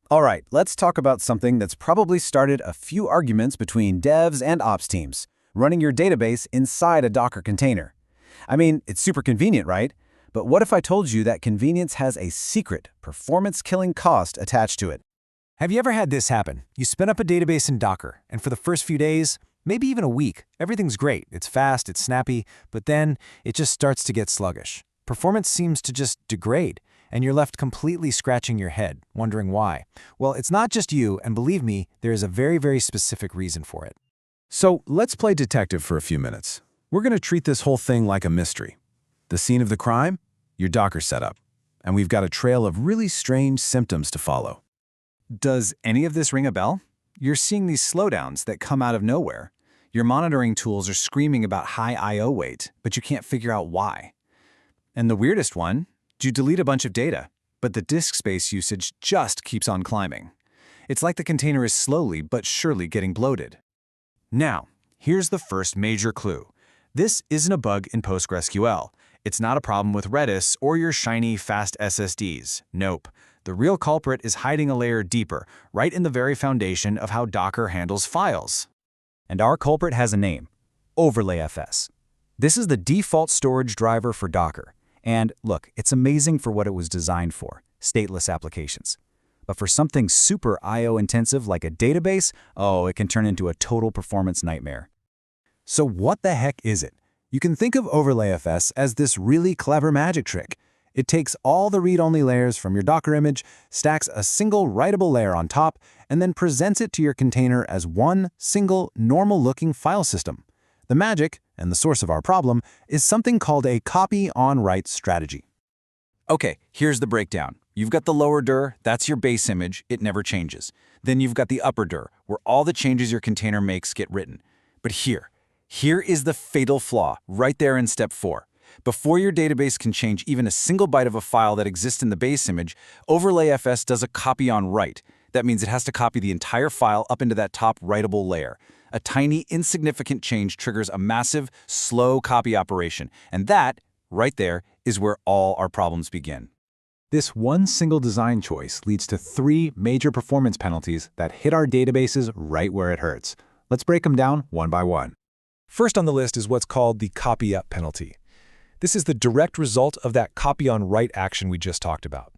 All right, let's talk about something that's probably started a few arguments between devs and ops teams, running your database inside a Docker container. I mean, it's super convenient, right? But what if I told you that convenience has a secret, performance-killing cost attached to it? Have you ever had this happen? You spin up a database in Docker, and for the first few days, maybe even a week, everything's great. It's fast, it's snappy, but then it just starts to get sluggish. Performance seems to just degrade, and you're left completely scratching your head, wondering why. Well, it's not just you, and believe me, there is a very, very specific reason for it. So let's play detective for a few minutes. We're going to treat this whole thing like a mystery. The scene of the crime? Your Docker setup. And we've got a trail of really strange symptoms to follow. Does any of this ring a bell? You're seeing these slowdowns that come out of nowhere. Your monitoring tools are screaming about high I/O weight, but you can't figure out why. And the weirdest one, you delete a bunch of data, but the disk space usage just keeps on climbing. It's like the container is slowly but surely getting bloated. Now, here's the first major clue. This isn't a bug in PostgreSQL. It's not a problem with Redis or your shiny, fast SSDs. Nope. The real culprit is hiding a layer deeper, right in the very foundation of how Docker handles files. And our culprit has a name: OverlayFS. This is the default storage driver for Docker. And look, it's amazing for what it was designed for, stateless applications. But for something super I/O intensive like a database, oh, it can turn into a total performance nightmare. So what the heck is it? You can think of OverlayFS as this really clever magic trick. It takes all the read-only layers from your Docker image, stacks a single writable layer on top, and then presents it to your container as one single normal-looking file system. The magic, and the source of our problem, is something called a copy-on-write strategy. Okay, here's the breakdown. You've got the lower dir, that's your base image, it never changes. Then you've got the upper dir, where all the changes your container makes get written. But here is the fatal flaw, right there in step 4. Before your database can change even a single byte of a file that exists in the base image, OverlayFS does a copy-on-write. That means it has to copy the entire file up into that top writable layer. A tiny, insignificant change triggers a massive, slow copy operation. And that, right there, is where all our problems begin. This one single design choice leads to 3 major performance penalties that hit our databases right where it hurts. Let's break them down one by one. First on the list is what's called the copy-up penalty. This is the direct result of that copy-on-write action we just talked about.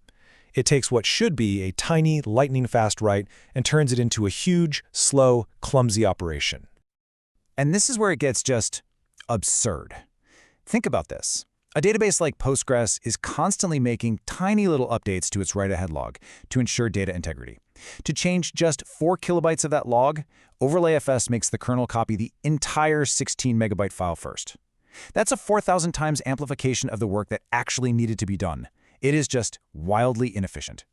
It takes what should be a tiny, lightning-fast write and turns it into a huge, slow, clumsy operation. And this is where it gets just absurd. Think about this. A database like Postgres is constantly making tiny little updates to its write-ahead log to ensure data integrity. To change just 4 kilobytes of that log, OverlayFS makes the kernel copy the entire 16-megabyte file first. That's a 4,000 times amplification of the work that actually needed to be done. It is just wildly inefficient.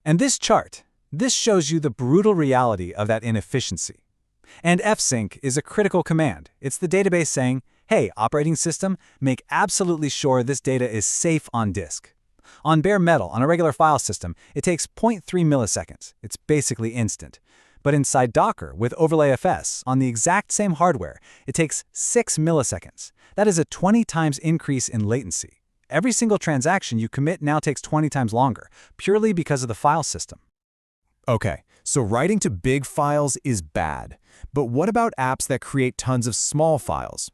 And this chart, this shows you the brutal reality of that inefficiency. And fsync is a critical command. It's the database saying, hey, operating system, make absolutely sure this data is safe on disk. On bare metal, on a regular file system, it takes 0.3 milliseconds. It's basically instant. But inside Docker, with OverlayFS, on the exact same hardware, it takes 6 milliseconds. That is a 20 times increase in latency. Every single transaction you commit now takes 20 times longer, purely because of the file system. Okay, so writing to big files is bad. But what about apps that create tons of small files?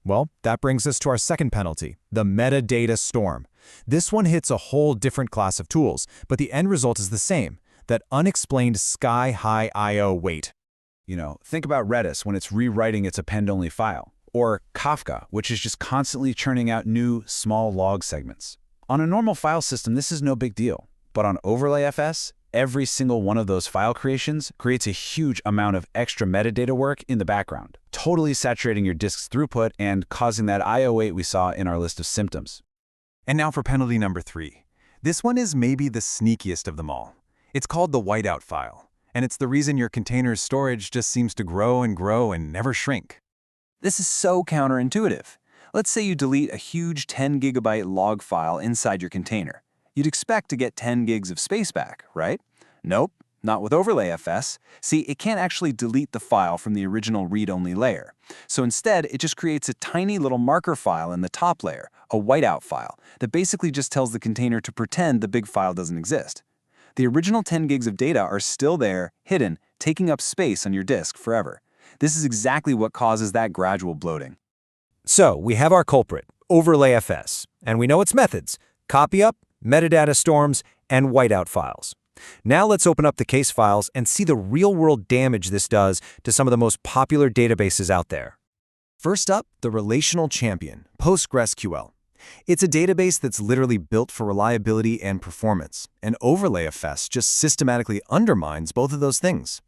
Well, that brings us to our second penalty, the metadata storm. This one hits a whole different class of tools, but the end result is the same, that unexplained sky-high I/O weight. Think about Redis when it's rewriting its append-only file, or Kafka, which is just constantly churning out new, small log segments. On a normal file system, this is no big deal, but on OverlayFS, every single one of those file creations creates a huge amount of extra metadata work in the background, totally saturating your disk's throughput and causing that I/O weight we saw in our list of symptoms. And now for penalty number 3. This one is maybe the sneakiest of them all. It's called the whiteout file, and it's the reason your container's storage just seems to grow and never shrink. This is so counterintuitive. Let's say you delete a huge 10 gigabyte log file inside your container. You'd expect to get 10 gigs of space back, right? Nope, not with OverlayFS. See, it can't actually delete the file from the original read-only layer. So instead, it just creates a tiny little marker file in the top layer, a whiteout file, that basically just tells the container to pretend the big file doesn't exist. The original 10 gigs of data are still there, hidden, taking up space on your disk forever. This is exactly what causes that gradual bloating. So we have our culprit, OverlayFS, and we know its methods: copy up, metadata storms, and whiteout files. Now let's open up the case files and see the real-world damage this does to some of the most popular databases out there. First up, the relational champion, PostgreSQL. It's a database that's literally built for reliability and performance, and OverlayFS just systematically undermines both of those things.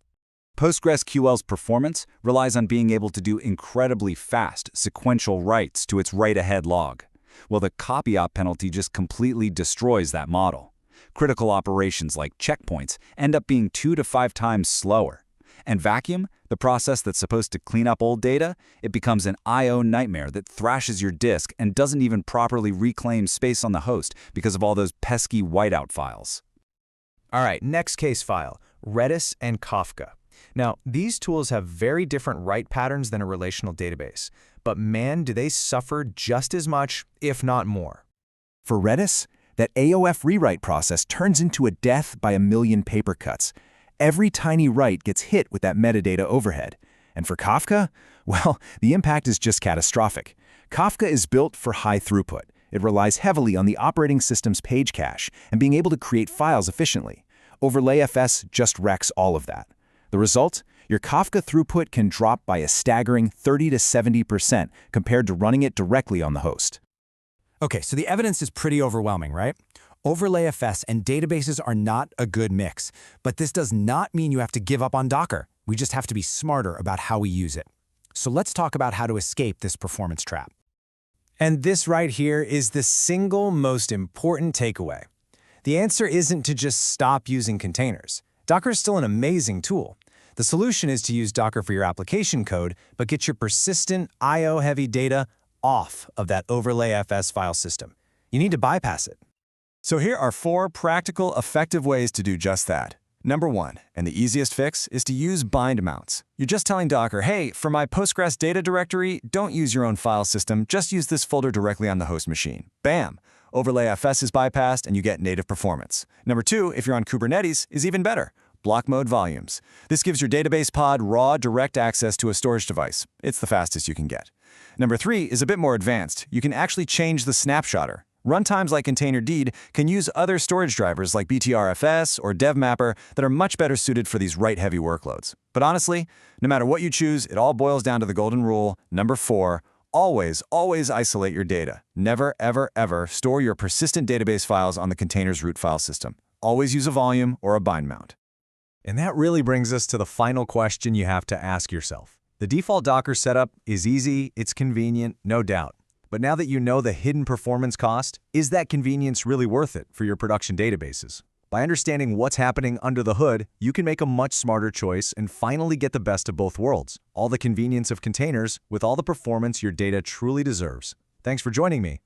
PostgreSQL's performance relies on being able to do incredibly fast sequential writes to its write-ahead log. Well, the copy-op penalty just completely destroys that model. Critical operations like checkpoints end up being 2 to 5 times slower. And vacuum, the process that's supposed to clean up old data, it becomes an I/O nightmare that thrashes your disk and doesn't even properly reclaim space on the host because of all those pesky whiteout files. All right, next case file, Redis and Kafka. Now, these tools have very different write patterns than a relational database, but man, do they suffer just as much, if not more. For Redis, that AOF rewrite process turns into a death by a million paper cuts. Every tiny write gets hit with that metadata overhead. And for Kafka, well, the impact is just catastrophic. Kafka is built for high throughput. It relies heavily on the operating system's page cache and being able to create files efficiently. OverlayFS just wrecks all of that. The result? Your Kafka throughput can drop by a staggering 30 to 70% compared to running it directly on the host. Okay, so the evidence is pretty overwhelming, right? OverlayFS and databases are not a good mix, but this does not mean you have to give up on Docker. We just have to be smarter about how we use it. So let's talk about how to escape this performance trap. And this right here is the single most important takeaway. The answer isn't to just stop using containers. Docker is still an amazing tool. The solution is to use Docker for your application code, but get your persistent I/O-heavy data off of that OverlayFS file system. You need to bypass it. So here are 4 practical, effective ways to do just that. Number 1, and the easiest fix, is to use bind mounts. You're just telling Docker, hey, for my Postgres data directory, don't use your own file system, just use this folder directly on the host machine. Bam! OverlayFS is bypassed and you get native performance. Number 2, if you're on Kubernetes, is even better. Block mode volumes. This gives your database pod raw, direct access to a storage device. It's the fastest you can get. Number 3 is a bit more advanced. You can actually change the snapshotter. Runtimes like Containerd can use other storage drivers like BTRFS or DevMapper that are much better suited for these write-heavy workloads. But honestly, no matter what you choose, it all boils down to the golden rule, number 4, always isolate your data. Never, ever, ever store your persistent database files on the container's root file system. Always use a volume or a bind mount. And that really brings us to the final question you have to ask yourself. The default Docker setup is easy, it's convenient, no doubt. But now that you know the hidden performance cost, is that convenience really worth it for your production databases? By understanding what's happening under the hood, you can make a much smarter choice and finally get the best of both worlds. All the convenience of containers with all the performance your data truly deserves. Thanks for joining me.